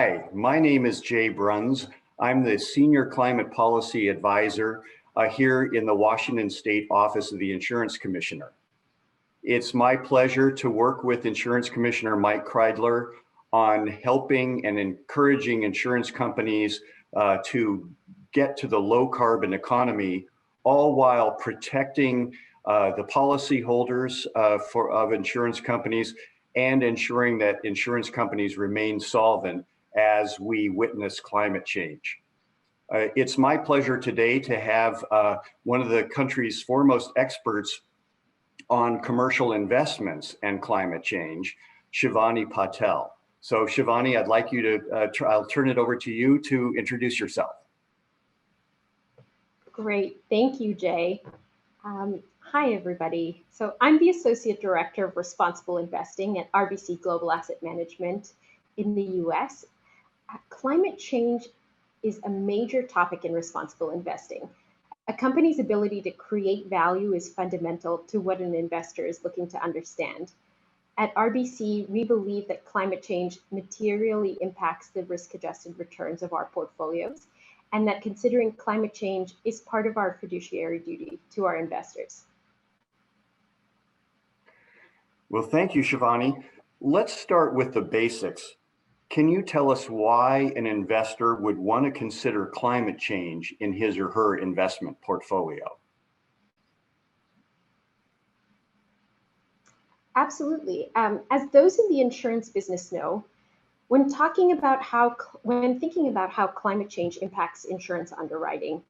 Hi, my name is Jay Bruns. I'm the Senior Climate Policy Advisor here in the Washington State Office of the Insurance Commissioner. It's my pleasure to work with Insurance Commissioner Mike Kreidler on helping and encouraging insurance companies to get to the low carbon economy, all while protecting the policyholders of insurance companies and ensuring that insurance companies remain solvent as we witness climate change. It's my pleasure today to have one of the country's foremost experts on commercial investments and climate change, Shivani Patel. So Shivani, I'd like you to, I'll turn it over to you to introduce yourself. Great, thank you, Jay. Hi, everybody. So I'm the Associate Director of Responsible Investing at RBC Global Asset Management in the US. Climate change is a major topic in responsible investing. A company's ability to create value is fundamental to what an investor is looking to understand. At RBC, we believe that climate change materially impacts the risk-adjusted returns of our portfolios, and that considering climate change is part of our fiduciary duty to our investors. Well, thank you, Shivani. Let's start with the basics. Can you tell us why an investor would want to consider climate change in his or her investment portfolio? Absolutely. As those in the insurance business know, when thinking about how climate change impacts insurance underwriting,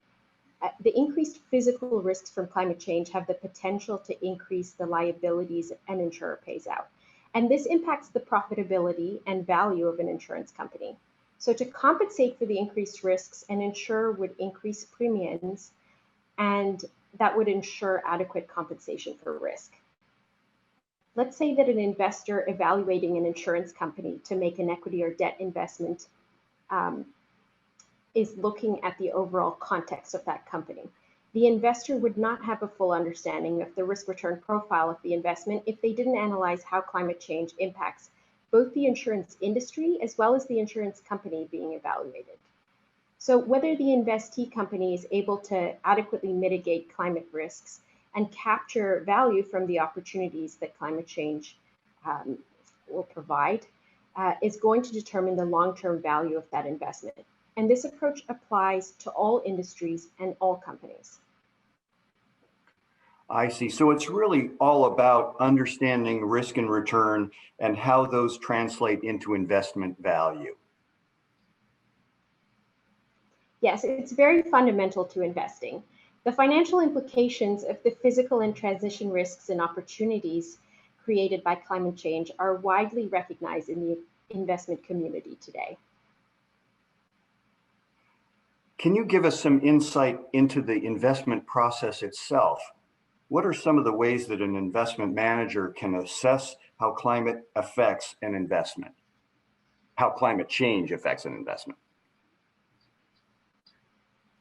the increased physical risks from climate change have the potential to increase the liabilities an insurer pays out. And this impacts the profitability and value of an insurance company. So to compensate for the increased risks, an insurer would increase premiums, and that would ensure adequate compensation for risk. Let's say that an investor evaluating an insurance company to make an equity or debt investment is looking at the overall context of that company. The investor would not have a full understanding of the risk-return profile of the investment if they didn't analyze how climate change impacts both the insurance industry as well as the insurance company being evaluated. So whether the investee company is able to adequately mitigate climate risks and capture value from the opportunities that climate change will provide is going to determine the long-term value of that investment. And this approach applies to all industries and all companies. I see. So it's really all about understanding risk and return and how those translate into investment value. Yes, it's very fundamental to investing. The financial implications of the physical and transition risks and opportunities created by climate change are widely recognized in the investment community today. Can you give us some insight into the investment process itself? What are some of the ways that an investment manager can assess how climate affects an investment? How climate change affects an investment?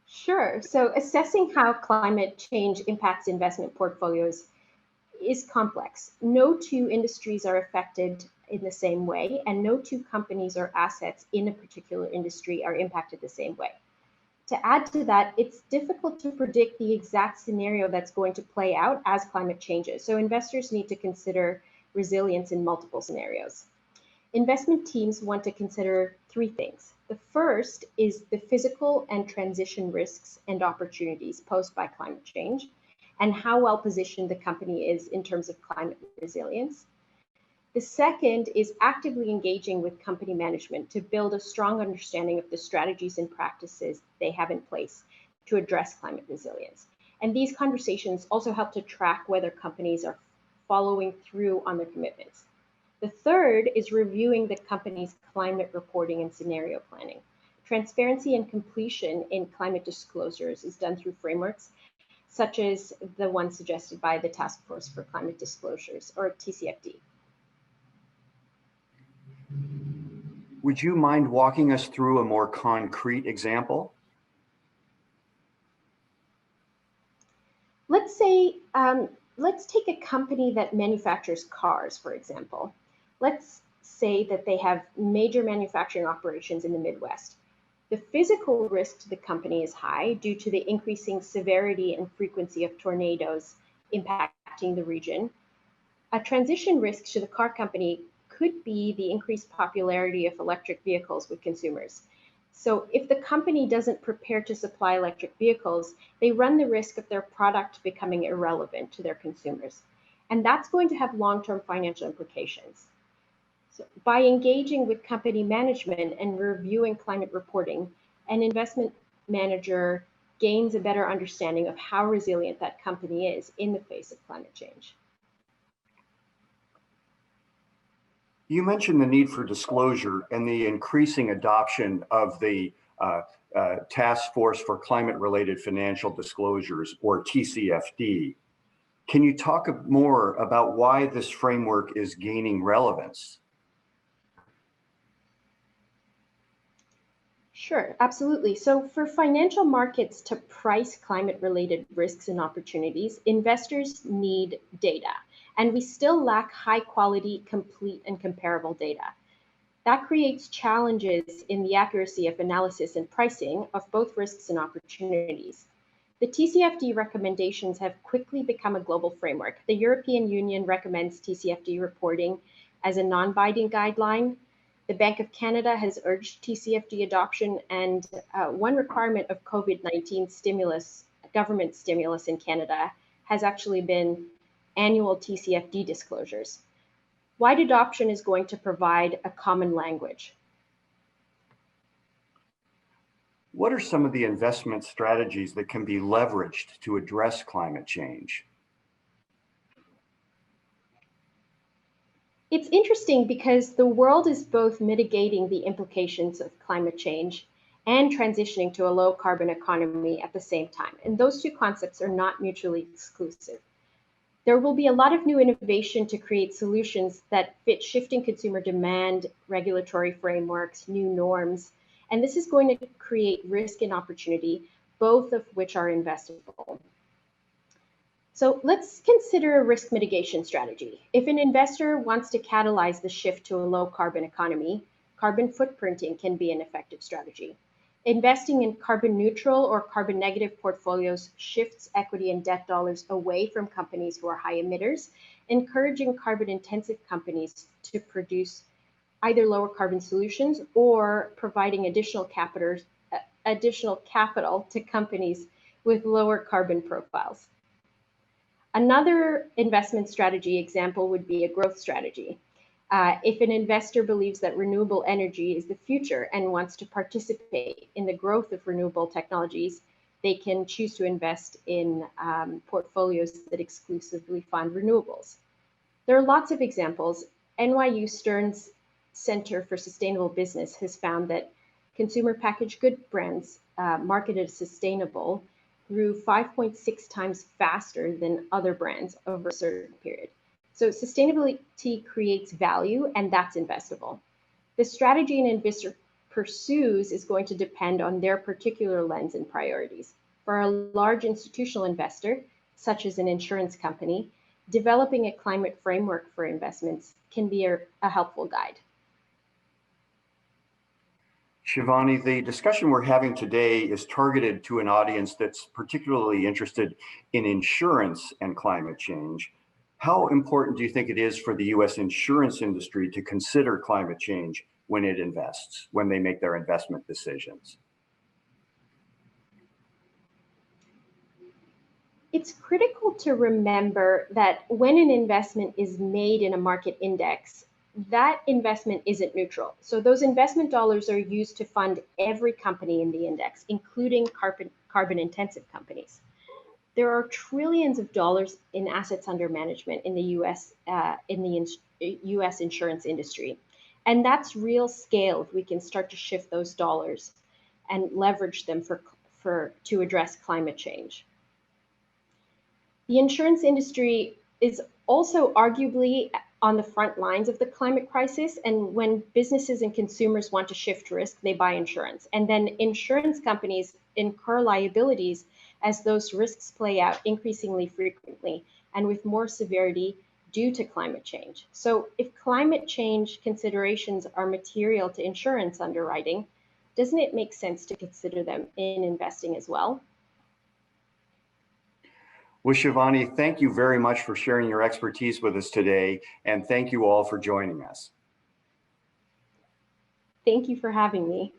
Sure. So assessing how climate change impacts investment portfolios is complex. No two industries are affected in the same way, and no two companies or assets in a particular industry are impacted the same way. To add to that, it's difficult to predict the exact scenario that's going to play out as climate changes. So investors need to consider resilience in multiple scenarios. Investment teams want to consider three things. The first is the physical and transition risks and opportunities posed by climate change, and how well positioned the company is in terms of climate resilience. The second is actively engaging with company management to build a strong understanding of the strategies and practices they have in place to address climate resilience. And these conversations also help to track whether companies are following through on their commitments. The third is reviewing the company's climate reporting and scenario planning. Transparency and completion in climate disclosures is done through frameworks such as the one suggested by the Task Force for Climate Disclosures, or TCFD. Would you mind walking us through a more concrete example? Let's say, let's take a company that manufactures cars, for example. Let's say that they have major manufacturing operations in the Midwest. The physical risk to the company is high due to the increasing severity and frequency of tornadoes impacting the region. A transition risk to the car company could be the increased popularity of electric vehicles with consumers. So if the company doesn't prepare to supply electric vehicles, they run the risk of their product becoming irrelevant to their consumers. And that's going to have long-term financial implications. So by engaging with company management and reviewing climate reporting, an investment manager gains a better understanding of how resilient that company is in the face of climate change. You mentioned the need for disclosure and the increasing adoption of the Task Force for Climate-Related Financial Disclosures, or TCFD. Can you talk more about why this framework is gaining relevance? Sure, absolutely. So for financial markets to price climate-related risks and opportunities, investors need data, and we still lack high-quality, complete, and comparable data. That creates challenges in the accuracy of analysis and pricing of both risks and opportunities. The TCFD recommendations have quickly become a global framework. The European Union recommends TCFD reporting as a non-binding guideline. The Bank of Canada has urged TCFD adoption, and one requirement of COVID-19 stimulus, government stimulus in Canada, has actually been annual TCFD disclosures. Wide adoption is going to provide a common language. What are some of the investment strategies that can be leveraged to address climate change? It's interesting because the world is both mitigating the implications of climate change and transitioning to a low carbon economy at the same time. And those two concepts are not mutually exclusive. There will be a lot of new innovation to create solutions that fit shifting consumer demand, regulatory frameworks, new norms, and this is going to create risk and opportunity, both of which are investable. So let's consider a risk mitigation strategy. If an investor wants to catalyze the shift to a low carbon economy, carbon footprinting can be an effective strategy. Investing in carbon neutral or carbon negative portfolios shifts equity and debt dollars away from companies who are high emitters, encouraging carbon intensive companies to produce either lower carbon solutions or providing additional capital to companies with lower carbon profiles. Another investment strategy example would be a growth strategy. If an investor believes that renewable energy is the future and wants to participate in the growth of renewable technologies, they can choose to invest in portfolios that exclusively fund renewables. There are lots of examples. NYU Stern's Center for Sustainable Business has found that consumer packaged good brands marketed as sustainable grew 5.6 times faster than other brands over a certain period. So sustainability creates value, and that's investable. The strategy an investor pursues is going to depend on their particular lens and priorities. For a large institutional investor, such as an insurance company, developing a climate framework for investments can be a helpful guide. Shivani, the discussion we're having today is targeted to an audience that's particularly interested in insurance and climate change. How important do you think it is for the US insurance industry to consider climate change when it invests, when they make their investment decisions? It's critical to remember that when an investment is made in a market index, that investment isn't neutral. So those investment dollars are used to fund every company in the index, including carbon intensive companies. There are trillions of dollars in assets under management in the US insurance industry. And that's real scale if we can start to shift those dollars and leverage them to address climate change. The insurance industry is also arguably on the front lines of the climate crisis. And when businesses and consumers want to shift risk, they buy insurance. And then insurance companies incur liabilities as those risks play out increasingly frequently and with more severity due to climate change. So if climate change considerations are material to insurance underwriting, doesn't it make sense to consider them in investing as well? Well, Shivani, thank you very much for sharing your expertise with us today, and thank you all for joining us. Thank you for having me.